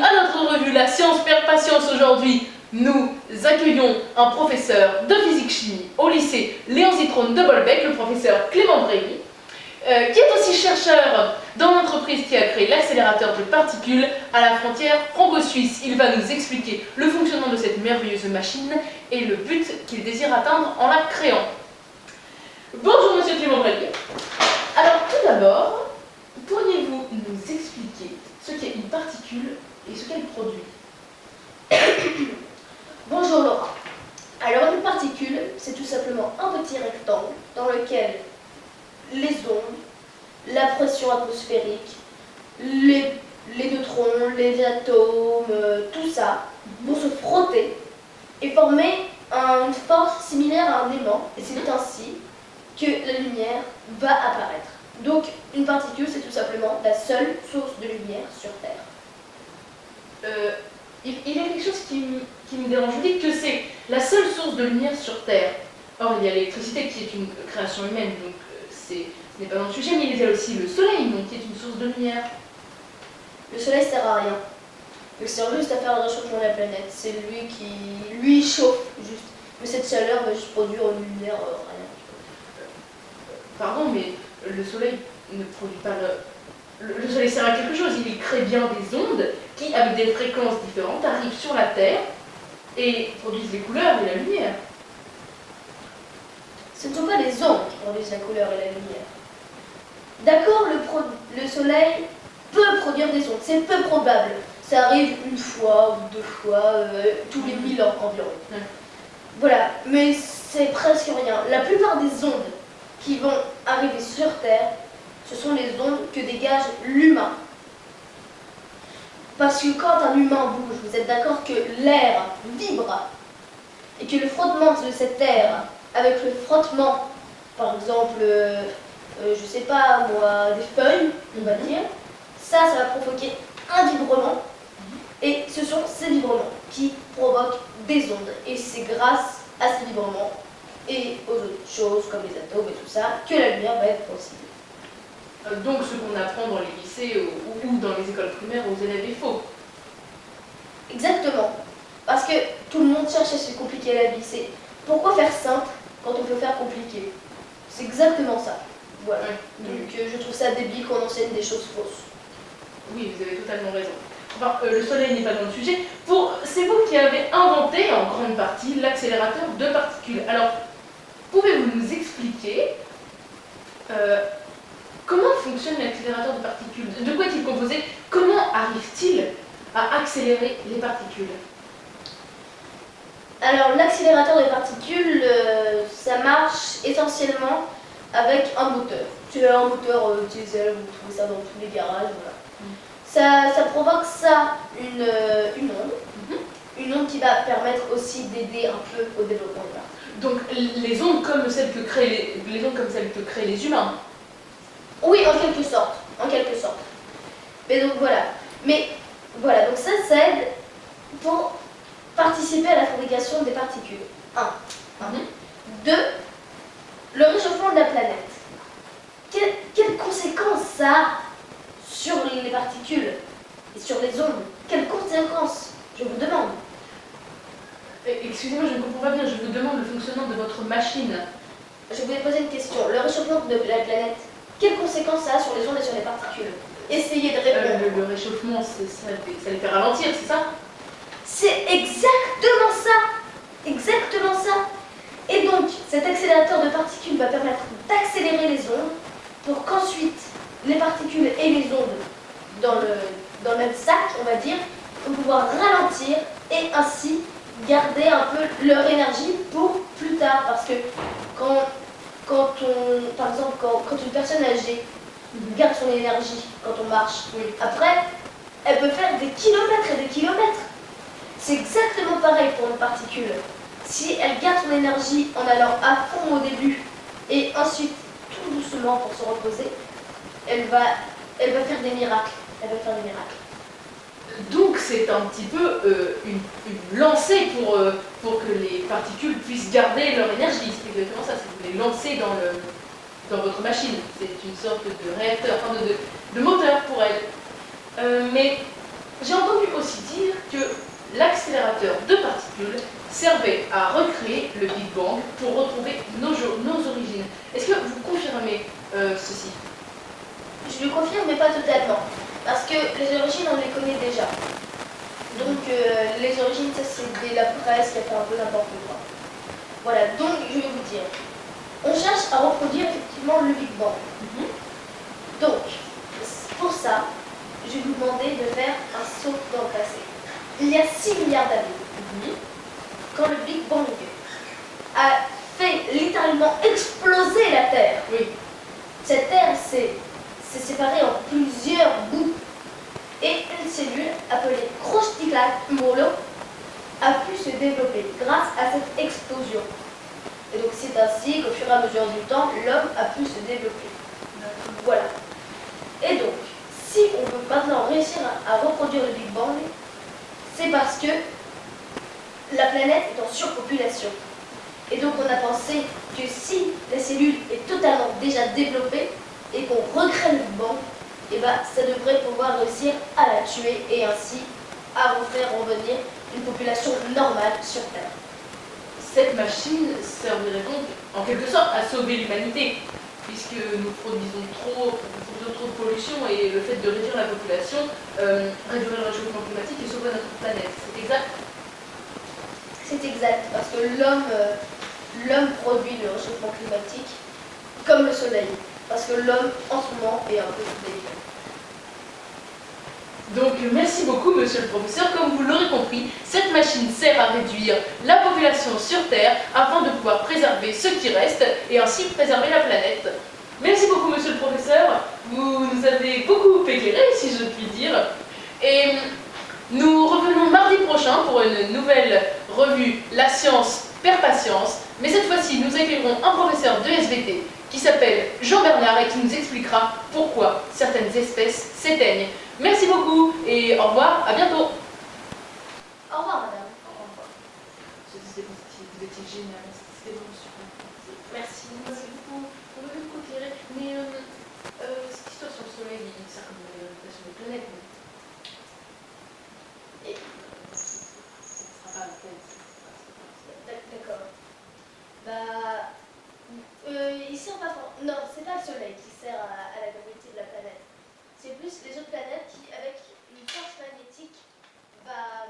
à notre revue La Science perd patience. Aujourd'hui, nous accueillons un professeur de physique-chimie au lycée Léon Zitrone de Bolbec, le professeur Clément Brémy, qui est aussi chercheur dans l'entreprise qui a créé l'accélérateur de particules à la frontière franco-suisse. Il va nous expliquer le fonctionnement de cette merveilleuse machine et le but qu'il désire atteindre en la créant. Bonjour Monsieur Clément Brémy. Alors tout d'abord, pourriez-vous nous expliquer ce qu'est une particule et ce qu'elle produit? Bonjour Laura. Alors une particule, c'est tout simplement un petit rectangle dans lequel les ondes, la pression atmosphérique, les neutrons, les atomes, tout ça vont se frotter et former une force similaire à un aimant. Et c'est ainsi que la lumière va apparaître. Donc une particule, c'est tout simplement la seule source de lumière sur Terre. Il y a quelque chose qui me dérange. Vous dites que c'est la seule source de lumière sur Terre. Or, il y a l'électricité qui est une création humaine, donc ce n'est pas dans le sujet, mais il y a aussi le soleil, donc, qui est une source de lumière. Le soleil sert à rien. Il sert juste à faire le réchauffement de la planète. C'est lui qui lui chauffe juste. Mais cette chaleur va juste produire une lumière rien. Pardon, mais le soleil ne produit pas le soleil sert à quelque chose. Il crée bien des ondes qui, avec des fréquences différentes, arrivent sur la Terre et produisent les couleurs et la lumière. Ce ne sont pas les ondes qui produisent la couleur et la lumière. D'accord, le soleil peut produire des ondes, c'est peu probable. Ça arrive une fois ou deux fois tous les 1000 ans environ. Voilà, mais c'est presque rien. La plupart des ondes qui vont arriver sur Terre, ce sont les ondes que dégage l'humain. Parce que quand un humain bouge, vous êtes d'accord que l'air vibre et que le frottement de cet air avec le frottement, par exemple, je sais pas moi, des feuilles, on va dire, ça va provoquer un vibrement et ce sont ces vibrements qui provoquent des ondes. Et c'est grâce à ces vibrements et aux autres choses comme les atomes et tout ça que la lumière va être possible. Donc ce qu'on apprend dans les lycées ou dans les écoles primaires aux élèves est faux. Exactement. Parce que tout le monde cherche à se compliquer la vie. C'est pourquoi faire simple quand on peut faire compliqué? C'est exactement ça. Voilà. Donc je trouve ça débile qu'on enseigne des choses fausses. Oui, vous avez totalement raison. Enfin, le soleil n'est pas dans le sujet. C'est vous qui avez inventé en grande partie l'accélérateur de particules. Alors, pouvez-vous nous expliquer comment fonctionne l'accélérateur de particules? De quoi est-il composé? Comment arrive-t-il à accélérer les particules? Alors, l'accélérateur des particules, ça marche essentiellement avec un moteur. C'est un moteur diesel, vous trouvez ça dans tous les garages, voilà. Ça provoque ça une onde. Une onde qui va permettre aussi d'aider un peu au développement de l'art. Donc les ondes comme celles que créent les humains. Oui, en quelque sorte. En quelque sorte. Mais donc voilà. Mais voilà, donc ça aide pour participer à la fabrication des particules. 1. 2. Le réchauffement de la planète. Quelles conséquences ça a sur les particules et sur les ondes? Quelles conséquences? Je vous demande. Excusez-moi, je ne comprends pas bien, je vous demande le fonctionnement de votre machine. Je voulais poser une question. Le réchauffement de la planète, quelles conséquences ça a sur les ondes et sur les particules? Essayez de répondre. Le réchauffement, ça les fait ralentir, c'est ça? C'est exactement ça. Exactement ça. Et donc, cet accélérateur de particules va permettre d'accélérer les ondes pour qu'ensuite, les particules et les ondes dans le même sac, on va dire, vont pouvoir ralentir et ainsi garder un peu leur énergie pour plus tard. Parce que par exemple, quand une personne âgée garde son énergie quand on marche, après, elle peut faire des kilomètres et des kilomètres. C'est exactement pareil pour une particule. Si elle garde son énergie en allant à fond au début et ensuite tout doucement pour se reposer, elle va faire des miracles. Elle va faire des miracles. Donc c'est un petit peu une lancée pour que les particules puissent garder leur énergie. C'est exactement ça, c'est que vous les lancez dans votre machine. C'est une sorte de réacteur, enfin de moteur pour elle. Mais J'ai entendu aussi dire que l'accélérateur de particules servait à recréer le Big Bang pour retrouver nos origines. Est-ce que vous confirmez ceci? Je le confirme, mais pas totalement. Parce que les origines, on les connaît déjà. Donc, les origines, ça c'est dès la presse qui a fait un peu n'importe quoi. Voilà, donc je vais vous dire. On cherche à reproduire effectivement le Big Bang. Donc, pour ça, je vais vous demander de faire un saut dans le passé. Il y a 6 milliards d'années, quand le Big Bang a fait littéralement exploser la Terre. Oui. Cette Terre s'est séparée en plusieurs bouts. Et une cellule appelée Krostiklamourlo a pu se développer grâce à cette explosion. Et donc c'est ainsi qu'au fur et à mesure du temps, l'homme a pu se développer. Voilà. Et donc, si on veut maintenant réussir à reproduire le Big Bang, c'est parce que la planète est en surpopulation. Et donc on a pensé que si la cellule est totalement déjà développée et qu'on recrée le Big Bang, et ben, ça devrait pouvoir réussir à la tuer et ainsi à refaire revenir une population normale sur Terre. Cette machine servirait donc en quelque sorte à sauver l'humanité, puisque nous produisons trop de pollution et le fait de réduire la population réduirait le réchauffement climatique et sauverait notre planète. C'est exact? C'est exact, parce que l'homme produit le réchauffement climatique comme le soleil. Parce que l'homme, en ce moment, est un peu délicat. Donc merci beaucoup monsieur le professeur. Comme vous l'aurez compris, cette machine sert à réduire la population sur Terre afin de pouvoir préserver ce qui reste et ainsi préserver la planète. Merci beaucoup monsieur le professeur. Vous nous avez beaucoup éclairé, si je puis dire. Et nous revenons mardi prochain pour une nouvelle revue La science perd patience. Mais cette fois-ci, nous accueillerons un professeur de SVT qui s'appelle Jean Bernard et qui nous expliquera pourquoi certaines espèces s'éteignent. Merci beaucoup et au revoir, à bientôt. Au revoir, madame. Au revoir. Vous étiez génial, c'était vraiment super. Merci. Merci beaucoup. On va beaucoup éclairer. Mais cette histoire sur le soleil, il sert comme une orientation des planètes. Et... Ça ne sera pas la peine. D'accord. Bah... il sert pas fort. Non, c'est pas le soleil qui sert à la gravité de la planète. C'est plus les autres planètes qui, avec une force magnétique, va